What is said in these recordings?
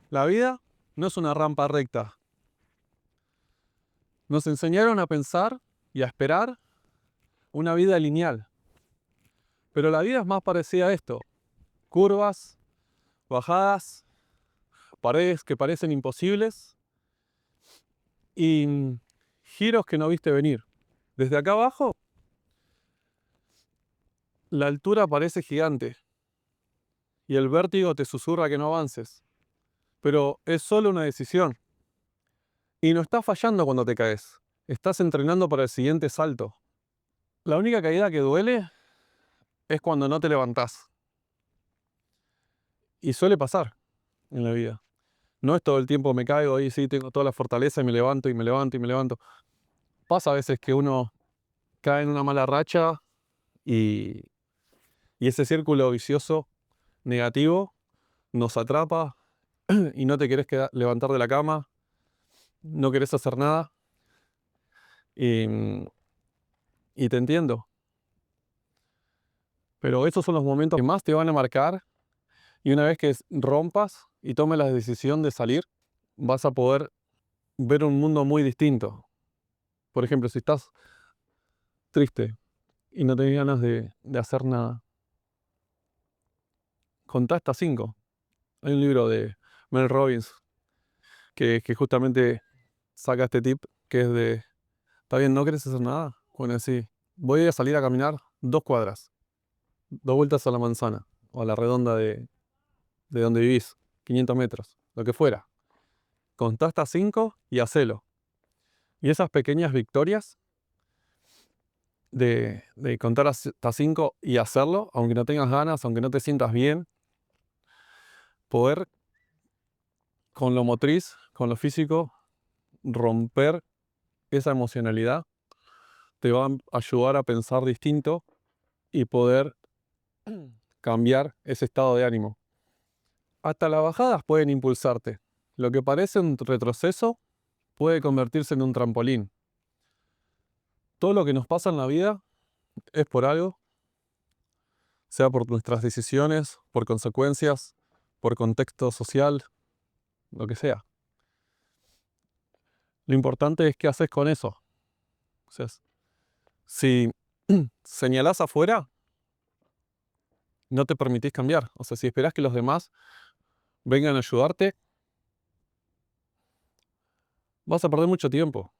La vida no es una rampa recta. Nos enseñaron a pensar y a esperar una vida lineal. Pero la vida es más parecida a esto. Curvas, bajadas, paredes que parecen imposibles y giros que no viste venir. Desde acá abajo, la altura parece gigante y el vértigo te susurra que no avances. Pero es solo una decisión. Y no estás fallando cuando te caes. Estás entrenando para el siguiente salto. La única caída que duele es cuando no te levantás. Y suele pasar en la vida. No es todo el tiempo me caigo y sí, tengo toda la fortaleza y me levanto y me levanto y me levanto. Pasa a veces que uno cae en una mala racha y, y ese círculo vicioso negativo nos atrapa y no te querés levantar de la cama, no querés hacer nada. Y, y te entiendo. Pero esos son los momentos que más te van a marcar y una vez que rompas y tomes la decisión de salir, vas a poder ver un mundo muy distinto. Por ejemplo, si estás triste y no tenés ganas de hacer nada, contá hasta 5. Hay un libro de Mel Robbins que justamente saca este tip que es de, está bien, no querés hacer nada. Bueno, sí, voy a salir a caminar 2 cuadras, 2 vueltas a la manzana o a la redonda de donde vivís, 500 metros, lo que fuera. Contá hasta 5 y hacelo. Y esas pequeñas victorias de contar hasta 5 y hacerlo, aunque no tengas ganas, aunque no te sientas bien, poder con lo motriz, con lo físico, romper esa emocionalidad, te va a ayudar a pensar distinto y poder cambiar ese estado de ánimo. Hasta las bajadas pueden impulsarte. Lo que parece un retroceso puede convertirse en un trampolín. Todo lo que nos pasa en la vida es por algo, sea por nuestras decisiones, por consecuencias, por contexto social, lo que sea. Lo importante es qué haces con eso. O sea, si señalás afuera, no te permitís cambiar. O sea, si esperás que los demás vengan a ayudarte, vas a perder mucho tiempo.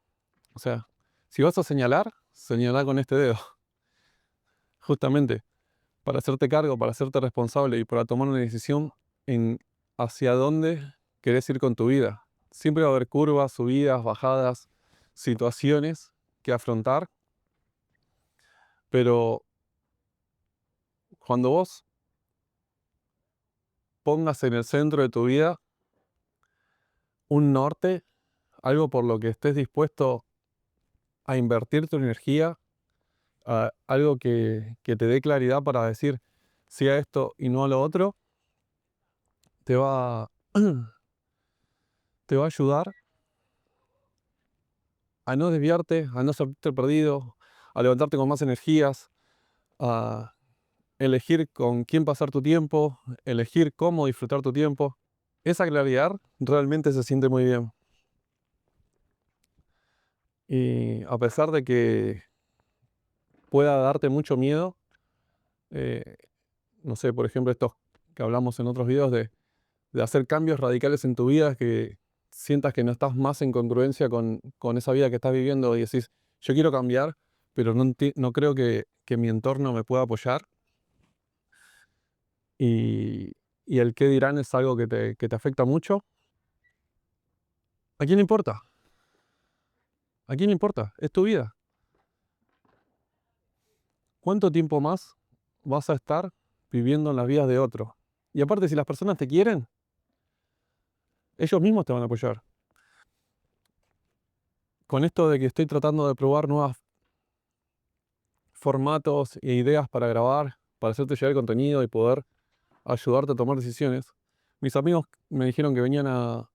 O sea, si vas a señalar, señalá con este dedo. Justamente, para hacerte cargo, para hacerte responsable y para tomar una decisión en hacia dónde querés ir con tu vida. Siempre va a haber curvas, subidas, bajadas, situaciones que afrontar, pero cuando vos pongas en el centro de tu vida un norte, algo por lo que estés dispuesto a invertir tu energía, algo que te dé claridad para decir sí a esto y no a lo otro, te va, te va a ayudar a no desviarte, a no sentirte perdido, a levantarte con más energías, a elegir con quién pasar tu tiempo, elegir cómo disfrutar tu tiempo. Esa claridad realmente se siente muy bien. Y a pesar de que pueda darte mucho miedo, eh, no sé, por ejemplo, estos que hablamos en otros videos de hacer cambios radicales en tu vida, que sientas que no estás más en congruencia con esa vida que estás viviendo y decís, yo quiero cambiar, pero no creo que mi entorno me pueda apoyar. Y, y el qué dirán es algo que te afecta mucho. ¿A quién le importa? ¿A quién le importa? Es tu vida. ¿Cuánto tiempo más vas a estar viviendo en las vidas de otros? Y aparte, si las personas te quieren, ellos mismos te van a apoyar. Con esto de que estoy tratando de probar nuevos formatos e ideas para grabar, para hacerte llegar contenido y poder ayudarte a tomar decisiones, mis amigos me dijeron que venían acá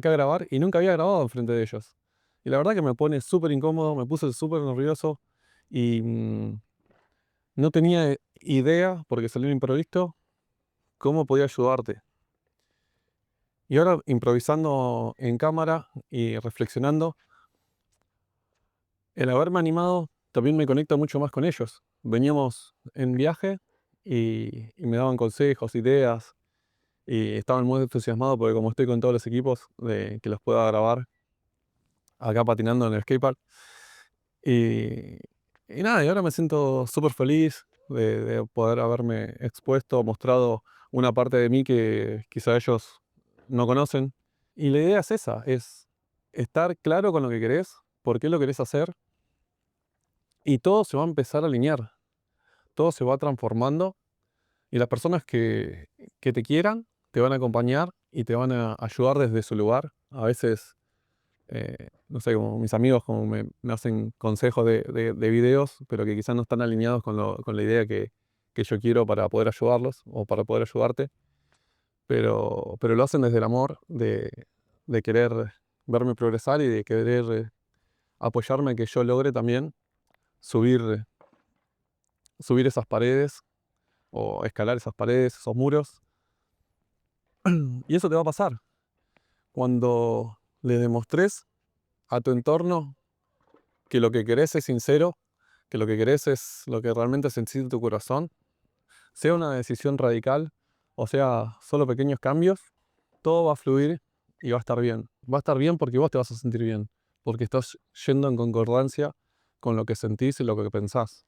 a grabar y nunca había grabado enfrente de ellos. Y la verdad que me pone súper incómodo, me puse súper nervioso y no tenía idea, porque salió un imprevisto, cómo podía ayudarte. Y ahora improvisando en cámara y reflexionando, el haberme animado también me conecta mucho más con ellos. Veníamos en viaje y me daban consejos, ideas, y estaban muy entusiasmados porque como estoy con todos los equipos de que los pueda grabar acá patinando en el skatepark. Y, y nada, y ahora me siento súper feliz de poder haberme expuesto, mostrado una parte de mí que quizá ellos no conocen. Y la idea es esa, es estar claro con lo que querés, por qué lo querés hacer, y todo se va a empezar a alinear, todo se va transformando, y las personas que te quieran te van a acompañar y te van a ayudar desde su lugar. A veces no sé, como mis amigos como me hacen consejos de videos, pero que quizás no están alineados con la idea que yo quiero para poder ayudarlos o para poder ayudarte, pero lo hacen desde el amor de querer verme progresar y de querer apoyarme a que yo logre también subir, subir esas paredes o escalar esas paredes, esos muros. Y eso te va a pasar cuando le demostres a tu entorno que lo que querés es sincero, que lo que querés es lo que realmente sentís de tu corazón, sea una decisión radical o sea solo pequeños cambios, todo va a fluir y va a estar bien. Va a estar bien porque vos te vas a sentir bien, porque estás yendo en concordancia con lo que sentís y lo que pensás.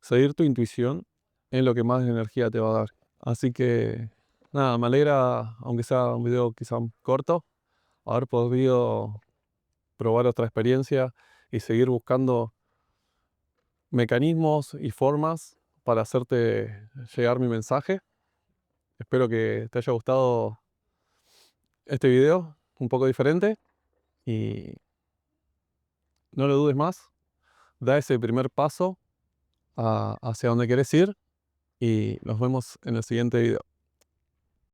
Seguir tu intuición es lo que más energía te va a dar. Así que nada, me alegra, aunque sea un video quizá corto, haber podido probar otra experiencia y seguir buscando mecanismos y formas para hacerte llegar mi mensaje. Espero que te haya gustado este video, un poco diferente, y no lo dudes más. Da ese primer paso hacia donde querés ir y nos vemos en el siguiente video.